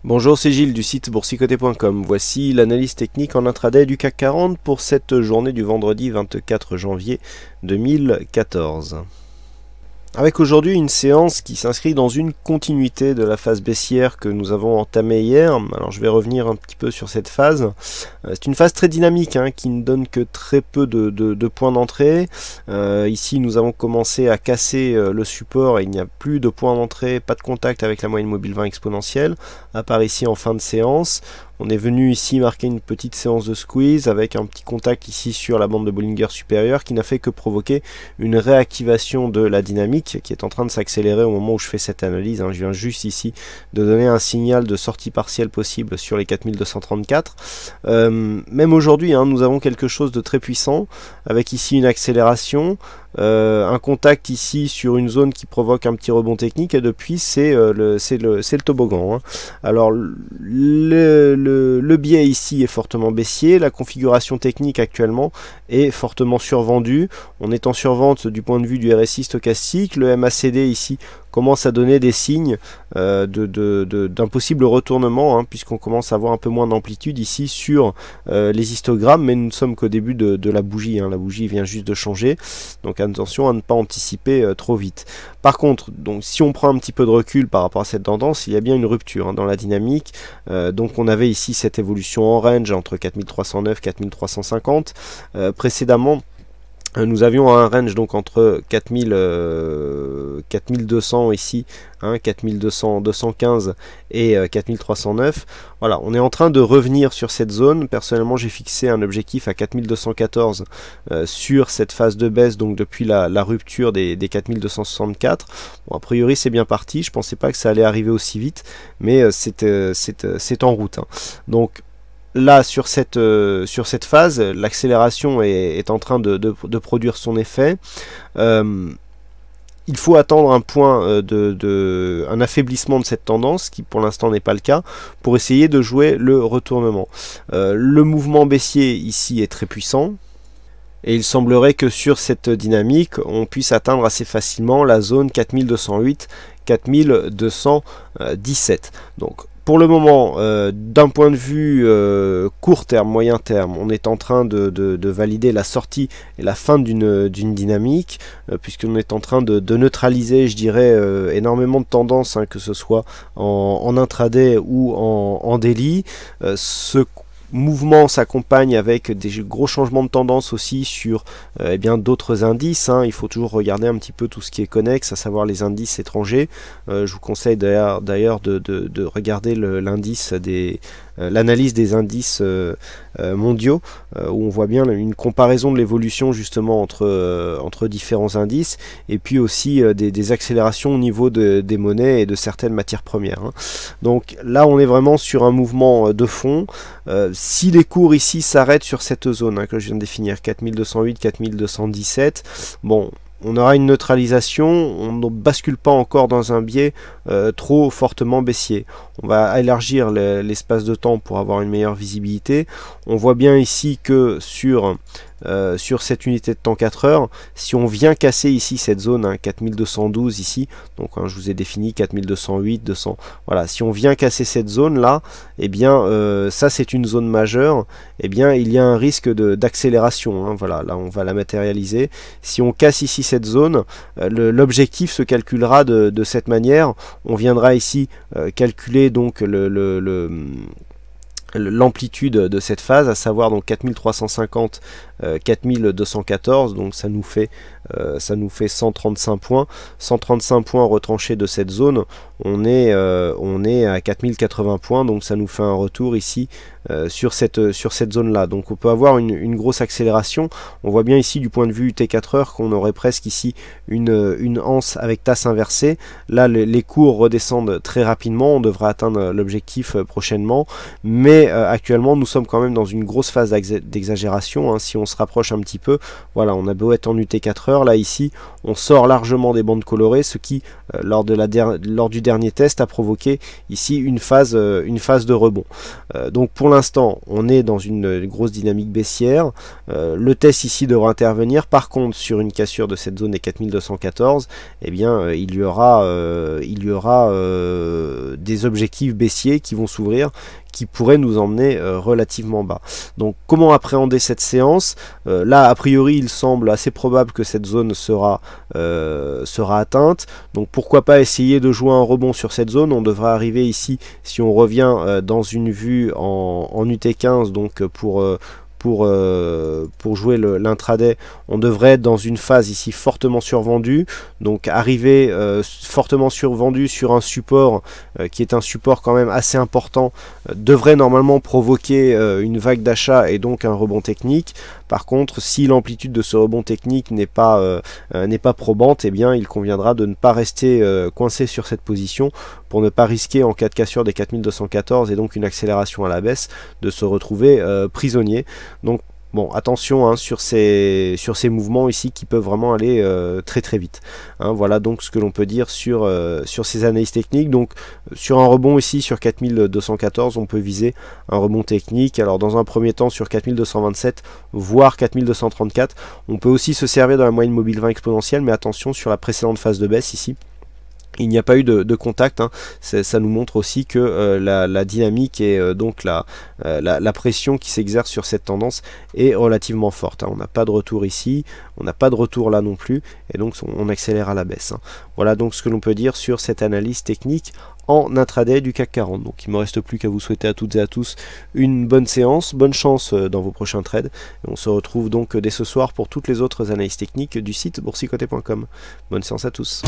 Bonjour, c'est Gilles du site boursicoté.com. Voici l'analyse technique en intraday du CAC 40 pour cette journée du vendredi 24 janvier 2014. Avec aujourd'hui une séance qui s'inscrit dans une continuité de la phase baissière que nous avons entamée hier. Alors je vais revenir un petit peu sur cette phase. C'est une phase très dynamique qui ne donne que très peu de points d'entrée. Ici nous avons commencé à casser le support et il n'y a plus de points d'entrée, pas de contact avec la moyenne mobile 20 exponentielle, à part ici en fin de séance. On est venu ici marquer une petite séance de squeeze avec un petit contact ici sur la bande de Bollinger supérieure qui n'a fait que provoquer une réactivation de la dynamique qui est en train de s'accélérer au moment où je fais cette analyse. Je viens juste ici de donner un signal de sortie partielle possible sur les 4234. Même aujourd'hui, nous avons quelque chose de très puissant avec ici une accélération. Un contact ici sur une zone qui provoque un petit rebond technique et depuis c'est le toboggan. Alors le biais ici est fortement baissier, la configuration technique actuellement est fortement survendue, on est en survente du point de vue du RSI stochastique, le MACD ici commence à donner des signes d'un possible retournement, puisqu'on commence à avoir un peu moins d'amplitude ici sur les histogrammes, mais nous ne sommes qu'au début de la bougie, la bougie vient juste de changer, donc attention à ne pas anticiper trop vite. Par contre, donc, si on prend un petit peu de recul par rapport à cette tendance, il y a bien une rupture dans la dynamique, donc on avait ici cette évolution en range entre 4309 et 4350, précédemment, nous avions un range donc entre 4200 ici, 4215 et 4309. Voilà, on est en train de revenir sur cette zone. Personnellement, j'ai fixé un objectif à 4214 sur cette phase de baisse, donc depuis la rupture des 4264. Bon, a priori, c'est bien parti. Je pensais pas que ça allait arriver aussi vite, mais c'est en route. Donc là, sur cette phase, l'accélération est en train de produire son effet. Il faut attendre un point un affaiblissement de cette tendance, qui pour l'instant n'est pas le cas, pour essayer de jouer le retournement. Le mouvement baissier ici est très puissant. Et il semblerait que sur cette dynamique, on puisse atteindre assez facilement la zone 4208-4217. Donc, pour le moment, d'un point de vue court terme, moyen terme, on est en train de valider la sortie et la fin d'une dynamique, puisqu'on est en train de neutraliser, je dirais, énormément de tendances, que ce soit en intraday ou en daily. Ce mouvement s'accompagne avec des gros changements de tendance aussi sur d'autres indices. Il faut toujours regarder un petit peu tout ce qui est connexe, à savoir les indices étrangers. Je vous conseille d'ailleurs de regarder l'indice l'analyse des indices mondiaux, où on voit bien une comparaison de l'évolution justement entre différents indices, et puis aussi des accélérations au niveau des monnaies et de certaines matières premières. Donc là on est vraiment sur un mouvement de fond. Si les cours ici s'arrêtent sur cette zone que je viens de définir, 4208-4217, bon, on aura une neutralisation, on ne bascule pas encore dans un biais trop fortement baissier. On va élargir l'espace de temps pour avoir une meilleure visibilité. On voit bien ici que sur cette unité de temps 4 heures, si on vient casser ici cette zone 4212 ici, donc je vous ai défini 4208, 200, voilà, si on vient casser cette zone là, ça c'est une zone majeure, il y a un risque d'accélération, voilà, là on va la matérialiser. Si on casse ici cette zone, l'objectif se calculera de cette manière. On viendra ici calculer donc l'amplitude de cette phase, à savoir donc 4350 4214, donc ça nous fait 135 points. 135 points retranchés de cette zone, on est à 4080 points, donc ça nous fait un retour ici sur cette zone là. Donc on peut avoir une grosse accélération. On voit bien ici du point de vue T4 heures qu'on aurait presque ici une anse avec tasse inversée. Là les cours redescendent très rapidement, on devrait atteindre l'objectif prochainement, mais actuellement nous sommes quand même dans une grosse phase d'exagération. Si on se rapproche un petit peu, voilà, on a beau être en UT4 heures, là ici on sort largement des bandes colorées, ce qui lors du dernier test a provoqué ici une phase de rebond. Donc pour l'instant, on est dans une grosse dynamique baissière. Le test ici devra intervenir. Par contre, sur une cassure de cette zone des 4214, eh bien, il y aura des objectifs baissiers qui vont s'ouvrir, qui pourrait nous emmener relativement bas. Donc comment appréhender cette séance? Là, a priori, il semble assez probable que cette zone sera atteinte. Donc pourquoi pas essayer de jouer un rebond sur cette zone. On devrait arriver ici, si on revient dans une vue en UT15, donc pour jouer l'intraday, on devrait être dans une phase ici fortement survendue, donc arriver fortement survendu sur un support qui est un support quand même assez important, devrait normalement provoquer une vague d'achat et donc un rebond technique. Par contre, si l'amplitude de ce rebond technique n'est pas probante, eh bien il conviendra de ne pas rester coincé sur cette position pour ne pas risquer, en cas de cassure des 4214 et donc une accélération à la baisse, de se retrouver prisonnier. Donc bon, attention hein, sur ces mouvements ici qui peuvent vraiment aller très très vite. Hein, voilà donc ce que l'on peut dire sur ces analyses techniques. Donc sur un rebond ici sur 4214, on peut viser un rebond technique. Alors dans un premier temps sur 4227, voire 4234. On peut aussi se servir de la moyenne mobile 20 exponentielle, mais attention sur la précédente phase de baisse ici. Il n'y a pas eu de contact, hein. Ça nous montre aussi que la dynamique et donc la pression qui s'exerce sur cette tendance est relativement forte. Hein. On n'a pas de retour ici, on n'a pas de retour là non plus, et donc on accélère à la baisse. Hein. Voilà donc ce que l'on peut dire sur cette analyse technique en intraday du CAC 40. Donc il ne me reste plus qu'à vous souhaiter à toutes et à tous une bonne séance, bonne chance dans vos prochains trades. Et on se retrouve donc dès ce soir pour toutes les autres analyses techniques du site boursicoté.com. Bonne séance à tous.